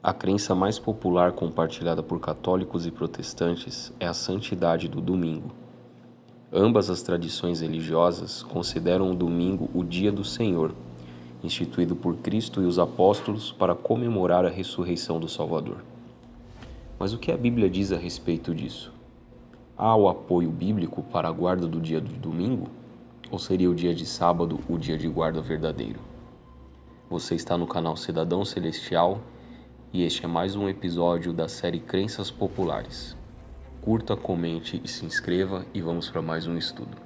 A crença mais popular compartilhada por católicos e protestantes é a santidade do domingo. Ambas as tradições religiosas consideram o domingo o dia do Senhor, instituído por Cristo e os apóstolos para comemorar a ressurreição do Salvador. Mas o que a Bíblia diz a respeito disso? Há o apoio bíblico para a guarda do dia do domingo? Ou seria o dia de sábado o dia de guarda verdadeiro? Você está no canal Cidadão Celestial e este é mais um episódio da série Crenças Populares. Curta, comente e se inscreva e vamos para mais um estudo.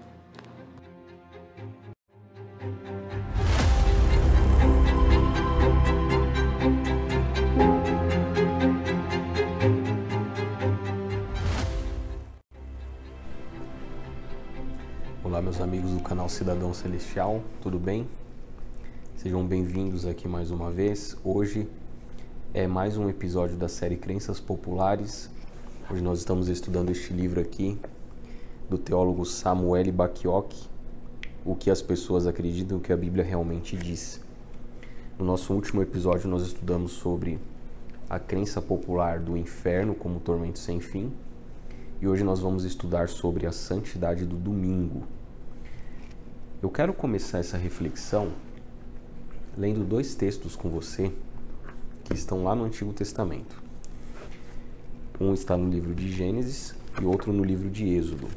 Olá, meus amigos do canal Cidadão Celestial, tudo bem? Sejam bem-vindos aqui mais uma vez. Hoje é mais um episódio da série Crenças Populares. Hoje nós estamos estudando este livro aqui do teólogo Samuel Bacchiocchi, O que as pessoas acreditam, o que a Bíblia realmente diz. No nosso último episódio nós estudamos sobre a crença popular do inferno como tormento sem fim. E hoje nós vamos estudar sobre a santidade do domingo. Eu quero começar essa reflexão lendo dois textos com você que estão lá no Antigo Testamento. Um está no livro de Gênesis e outro no livro de Êxodo.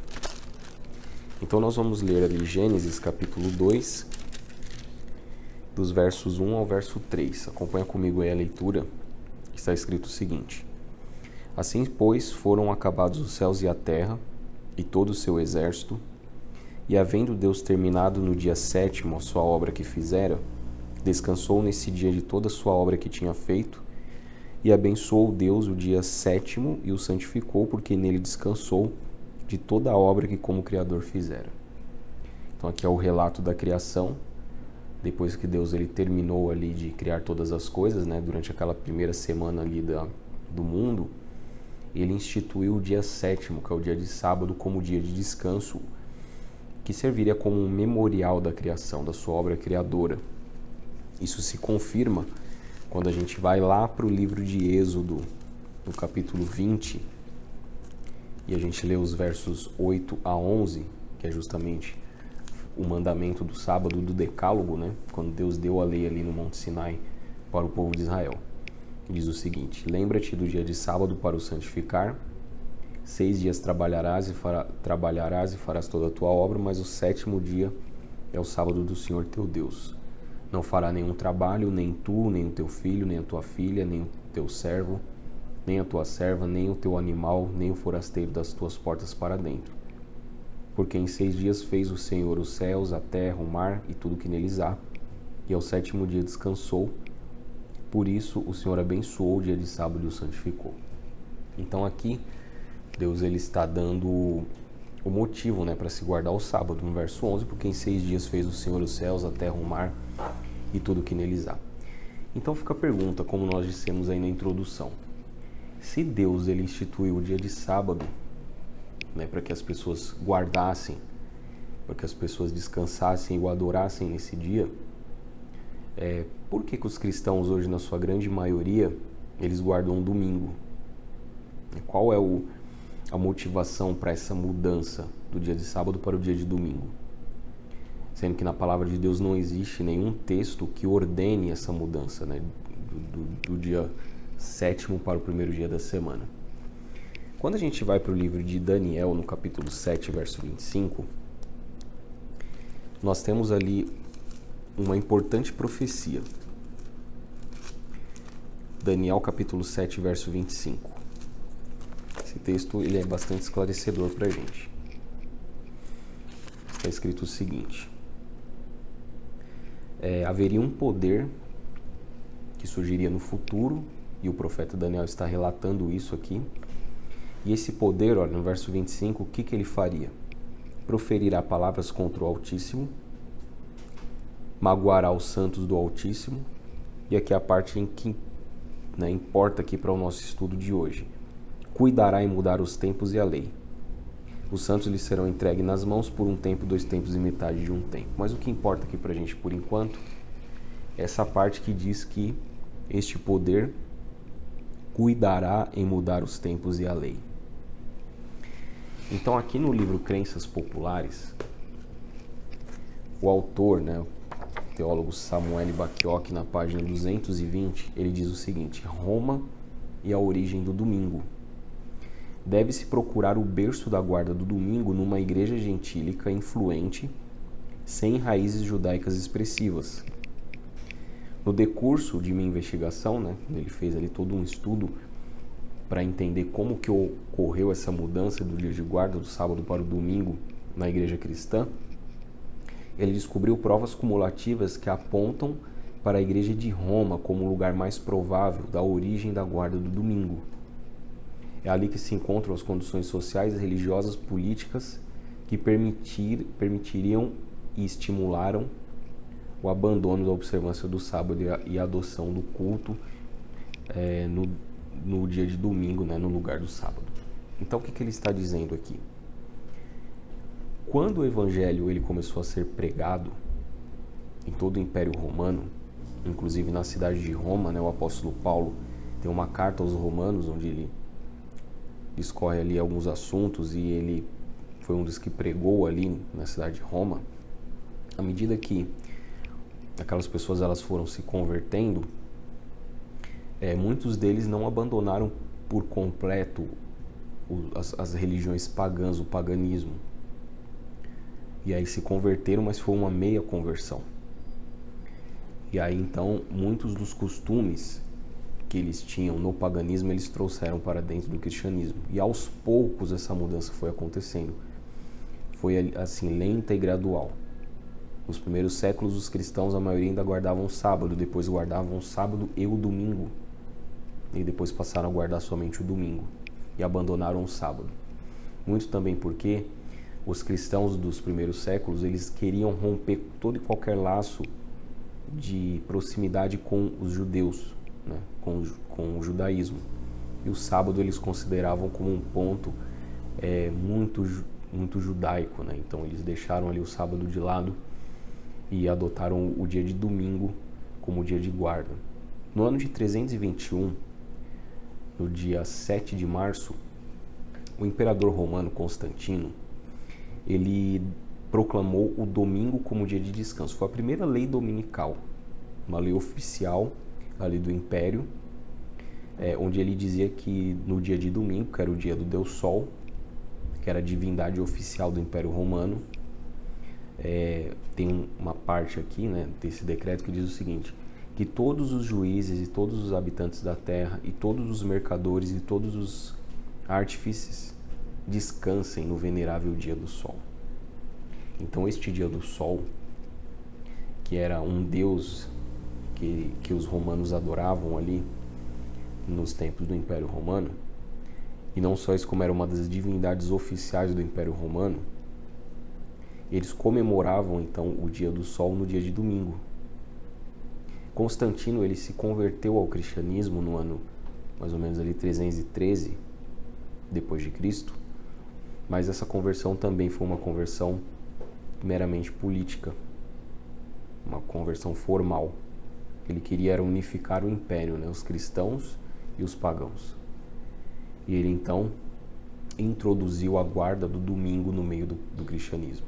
Então nós vamos ler ali Gênesis capítulo 2, dos versos 1 ao verso 3. Acompanha comigo aí a leitura, que está escrito o seguinte: Assim, pois, foram acabados os céus e a terra, e todo o seu exército, e havendo Deus terminado no dia 7º a sua obra que fizera, descansou nesse dia de toda a sua obra que tinha feito, e abençoou Deus o dia 7º e o santificou, porque nele descansou de toda a obra que como Criador fizera. Então aqui é o relato da criação, depois que Deus ele terminou ali de criar todas as coisas, né, durante aquela primeira semana ali do mundo, ele instituiu o dia 7º, que é o dia de sábado, como dia de descanso, que serviria como um memorial da criação, da sua obra criadora. Isso se confirma quando a gente vai lá para o livro de Êxodo, no capítulo 20, e a gente lê os versos 8 a 11, que é justamente o mandamento do sábado, do decálogo, né? Quando Deus deu a lei ali no Monte Sinai para o povo de Israel. Diz o seguinte: Lembra-te do dia de sábado para o santificar. 6 dias trabalharás e farás toda a tua obra, mas o 7º dia é o sábado do Senhor teu Deus. Não fará nenhum trabalho, nem tu, nem o teu filho, nem a tua filha, nem o teu servo, nem a tua serva, nem o teu animal, nem o forasteiro das tuas portas para dentro. Porque em 6 dias fez o Senhor os céus, a terra, o mar e tudo que neles há, e ao 7º dia descansou. Por isso o Senhor abençoou o dia de sábado e o santificou. Então aqui Deus ele está dando o motivo, né, para se guardar o sábado, no verso 11, porque em 6 dias fez o Senhor os céus, a terra, o mar e tudo que neles há. Então fica a pergunta, como nós dissemos aí na introdução: se Deus ele instituiu o dia de sábado, né, para que as pessoas guardassem, para que as pessoas descansassem e o adorassem nesse dia, por que os cristãos hoje, na sua grande maioria, eles guardam um domingo? Qual é a motivação para essa mudança do dia de sábado para o dia de domingo? Sendo que na palavra de Deus não existe nenhum texto que ordene essa mudança, né, do dia 7º para o primeiro dia da semana. Quando a gente vai para o livro de Daniel, no capítulo 7, verso 25, nós temos ali uma importante profecia. Daniel, capítulo 7, verso 25. Esse texto ele é bastante esclarecedor para a gente. Está escrito o seguinte: haveria um poder que surgiria no futuro, e o profeta Daniel está relatando isso aqui. E esse poder, olha, no verso 25, o que ele faria? Proferirá palavras contra o Altíssimo, magoará os santos do Altíssimo, e aqui é a parte em que, né, importa aqui para o nosso estudo de hoje. Cuidará em mudar os tempos e a lei. Os santos lhes serão entregues nas mãos por um tempo, 2 tempos e metade de um tempo. Mas o que importa aqui para a gente, por enquanto, é essa parte que diz que este poder cuidará em mudar os tempos e a lei. Então aqui no livro Crenças Populares, o autor, o teólogo Samuel Bacchiocchi, na página 220, ele diz o seguinte: Roma e a origem do domingo. Deve-se procurar o berço da guarda do domingo numa igreja gentílica influente, sem raízes judaicas expressivas. No decurso de minha investigação, ele fez ali todo um estudo para entender como que ocorreu essa mudança do dia de guarda, do sábado para o domingo, na igreja cristã. Ele descobriu provas cumulativas que apontam para a igreja de Roma como o lugar mais provável da origem da guarda do domingo. É ali que se encontram as condições sociais, religiosas, políticas que permitiriam e estimularam o abandono da observância do sábado e a adoção do culto no dia de domingo, no lugar do sábado. Então, o que ele está dizendo aqui? Quando o evangelho ele começou a ser pregado em todo o Império Romano, inclusive na cidade de Roma, o apóstolo Paulo tem uma carta aos romanos onde ele discorre ali alguns assuntos, e ele foi um dos que pregou ali na cidade de Roma. À medida que aquelas pessoas elas foram se convertendo, muitos deles não abandonaram por completo as religiões pagãs, o paganismo. E aí se converteram, mas foi uma meia conversão. E aí então muitos dos costumes que eles tinham no paganismo, eles trouxeram para dentro do cristianismo. E aos poucos essa mudança foi acontecendo. Foi assim, lenta e gradual. Nos primeiros séculos, os cristãos, a maioria ainda guardavam o sábado, depois guardavam o sábado e o domingo. E depois passaram a guardar somente o domingo. E abandonaram o sábado. Muito também porque os cristãos dos primeiros séculos, eles queriam romper todo e qualquer laço de proximidade com os judeus, com o judaísmo. E o sábado eles consideravam como um ponto muito judaico, Então eles deixaram ali o sábado de lado e adotaram o dia de domingo como dia de guarda. No ano de 321, no dia 7 de março, o imperador romano Constantino, ele proclamou o domingo como dia de descanso. Foi a primeira lei dominical, uma lei oficial ali do Império, onde ele dizia que no dia de domingo, que era o dia do Deus Sol, que era a divindade oficial do Império Romano, tem uma parte aqui, desse decreto que diz o seguinte: que todos os juízes e todos os habitantes da terra e todos os mercadores e todos os artífices descansem no venerável dia do Sol. Então este dia do Sol, que era um deus que os romanos adoravam ali nos tempos do Império Romano, e não só isso, como era uma das divindades oficiais do Império Romano, eles comemoravam então o dia do Sol no dia de domingo. Constantino ele se converteu ao cristianismo no ano mais ou menos ali 313 depois de Cristo, mas essa conversão também foi uma conversão meramente política, uma conversão formal. Ele queria era unificar o império, os cristãos e os pagãos. E ele então introduziu a guarda do domingo no meio do cristianismo.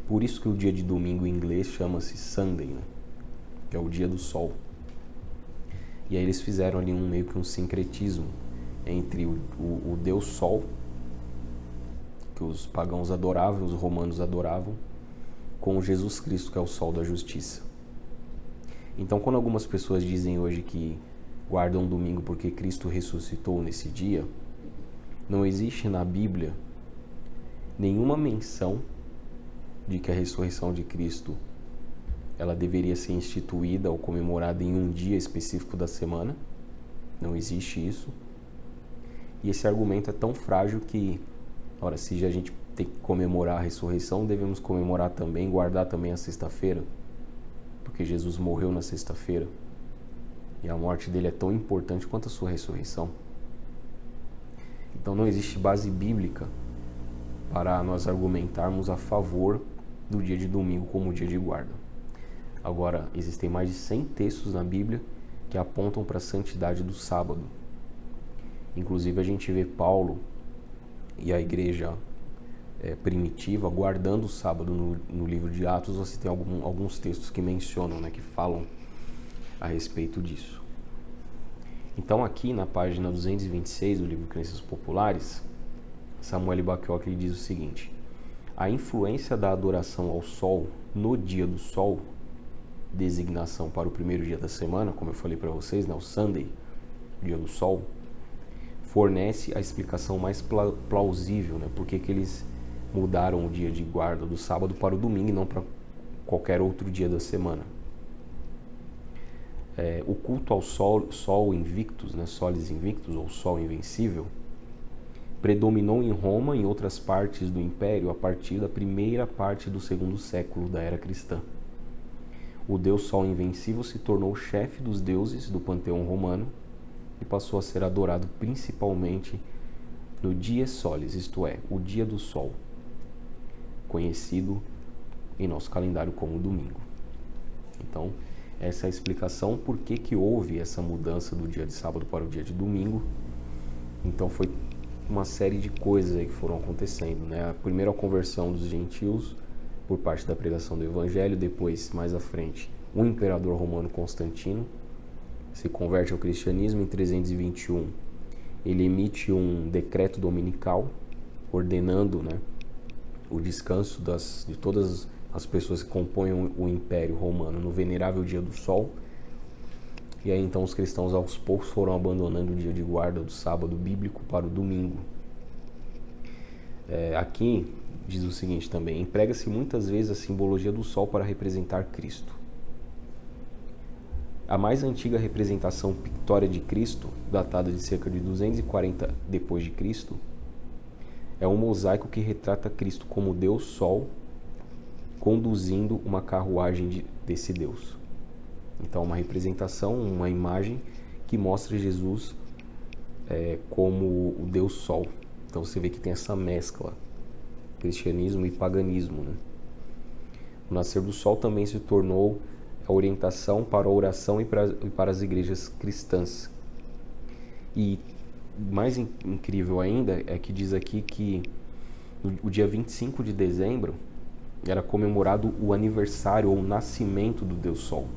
Por isso que o dia de domingo em inglês chama-se Sunday, que é o dia do sol. E aí eles fizeram ali meio que um sincretismo entre o Deus Sol, que os pagãos adoravam, os romanos adoravam, com Jesus Cristo, que é o sol da justiça. Então, quando algumas pessoas dizem hoje que guardam domingo porque Cristo ressuscitou nesse dia, não existe na Bíblia nenhuma menção de que a ressurreição de Cristo ela deveria ser instituída ou comemorada em um dia específico da semana. Não existe isso. E esse argumento é tão frágil que, ora, se a gente tem que comemorar a ressurreição, devemos comemorar também, guardar também a sexta-feira, porque Jesus morreu na sexta-feira e a morte dele é tão importante quanto a sua ressurreição. Então não existe base bíblica para nós argumentarmos a favor do dia de domingo como dia de guarda. Agora, existem mais de 100 textos na Bíblia que apontam para a santidade do sábado. Inclusive a gente vê Paulo e a igreja primitiva guardando o sábado. No livro de Atos você tem alguns textos que mencionam, né, que falam a respeito disso. Então aqui na página 226 do livro Crenças Populares, Samuel Bacchiocchi diz o seguinte: a influência da adoração ao sol no dia do sol, designação para o primeiro dia da semana, como eu falei para vocês, né, o Sunday, dia do sol, fornece a explicação mais plausível, né, porque que eles mudaram o dia de guarda do sábado para o domingo e não para qualquer outro dia da semana. O culto ao sol invictus, né, solis invictus, ou sol invencível, predominou em Roma e em outras partes do Império a partir da primeira parte do segundo século da era cristã. O deus Sol Invencível se tornou chefe dos deuses do panteão romano e passou a ser adorado principalmente no Dies Solis, isto é, o dia do sol, conhecido em nosso calendário como domingo. Então, essa é a explicação por que houve essa mudança do dia de sábado para o dia de domingo. Então foi uma série de coisas aí que foram acontecendo, né? Primeiro a conversão dos gentios por parte da pregação do evangelho, depois, mais à frente, o imperador romano Constantino se converte ao cristianismo em 321. Ele emite um decreto dominical ordenando, né, o descanso de todas as pessoas que compõem o Império Romano no venerável dia do sol. E aí então os cristãos aos poucos foram abandonando o dia de guarda do sábado bíblico para o domingo. Aqui diz o seguinte também: emprega-se muitas vezes a simbologia do sol para representar Cristo. A mais antiga representação pictória de Cristo, datada de cerca de 240 depois de Cristo, é um mosaico que retrata Cristo como Deus Sol conduzindo uma carruagem desse Deus. Então, uma representação, uma imagem que mostra Jesus como o Deus Sol. Então, você vê que tem essa mescla, cristianismo e paganismo, né? O nascer do sol também se tornou a orientação para a oração e para as igrejas cristãs. E mais incrível ainda é que diz aqui que o dia 25 de dezembro era comemorado o aniversário ou o nascimento do Deus Sol,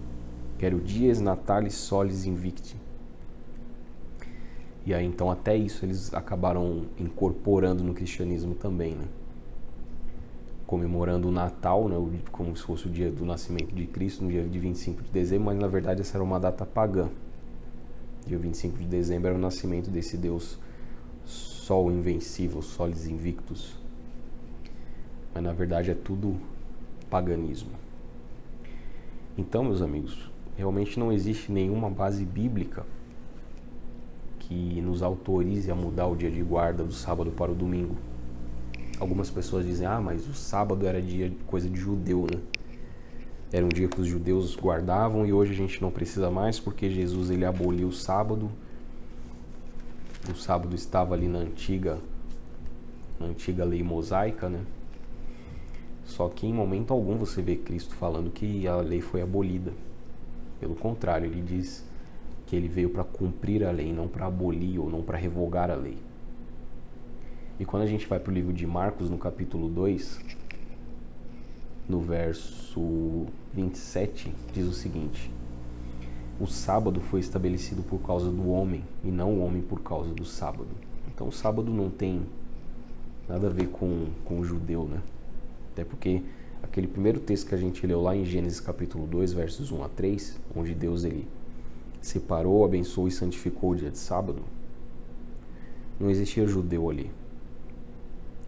que era o Dies Natalis Solis Invicti. E aí então até isso eles acabaram incorporando no cristianismo também, né? Comemorando o Natal, né, como se fosse o dia do nascimento de Cristo, no dia de 25 de dezembro, mas na verdade essa era uma data pagã. Dia 25 de dezembro era o nascimento desse Deus Sol Invencível, Solis Invictus. Mas na verdade é tudo paganismo. Então, meus amigos, realmente não existe nenhuma base bíblica que nos autorize a mudar o dia de guarda do sábado para o domingo. Algumas pessoas dizem, mas o sábado era coisa de judeu, né? Era um dia que os judeus guardavam e hoje a gente não precisa mais porque Jesus ele aboliu o sábado. O sábado estava ali na antiga lei mosaica, né? Só que em momento algum você vê Cristo falando que a lei foi abolida. Pelo contrário, ele diz que ele veio para cumprir a lei, não para abolir ou não para revogar a lei. E quando a gente vai para o livro de Marcos, no capítulo 2, no verso 27, diz o seguinte: o sábado foi estabelecido por causa do homem e não o homem por causa do sábado. Então o sábado não tem nada a ver com o judeu, né? Até porque aquele primeiro texto que a gente leu lá em Gênesis capítulo 2, versos 1 a 3, onde Deus ele separou, abençoou e santificou o dia de sábado, não existia judeu ali.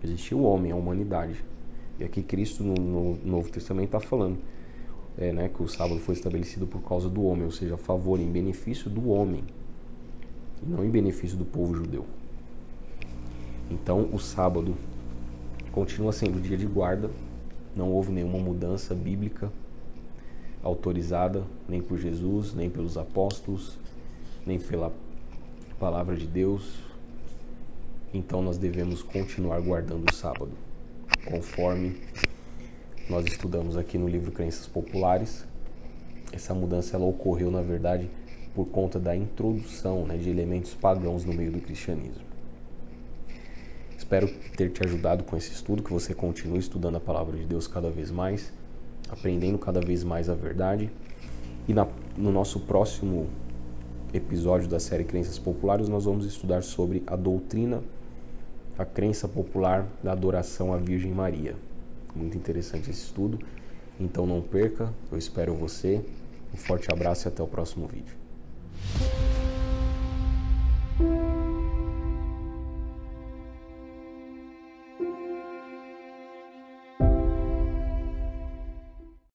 Existia o homem, a humanidade. E aqui Cristo no Novo Testamento está falando né, que o sábado foi estabelecido por causa do homem, ou seja, a favor, em benefício do homem, e não em benefício do povo judeu. Então o sábado continua sendo dia de guarda, não houve nenhuma mudança bíblica autorizada, nem por Jesus, nem pelos apóstolos, nem pela palavra de Deus. Então nós devemos continuar guardando o sábado, conforme nós estudamos aqui no livro Crenças Populares. Essa mudança ela ocorreu, na verdade, por conta da introdução, né, de elementos pagãos no meio do cristianismo. Espero ter te ajudado com esse estudo, que você continue estudando a palavra de Deus cada vez mais, aprendendo cada vez mais a verdade. E no nosso próximo episódio da série Crenças Populares, nós vamos estudar sobre a doutrina, a crença popular da adoração à Virgem Maria. Muito interessante esse estudo, então não perca, eu espero você. Um forte abraço e até o próximo vídeo.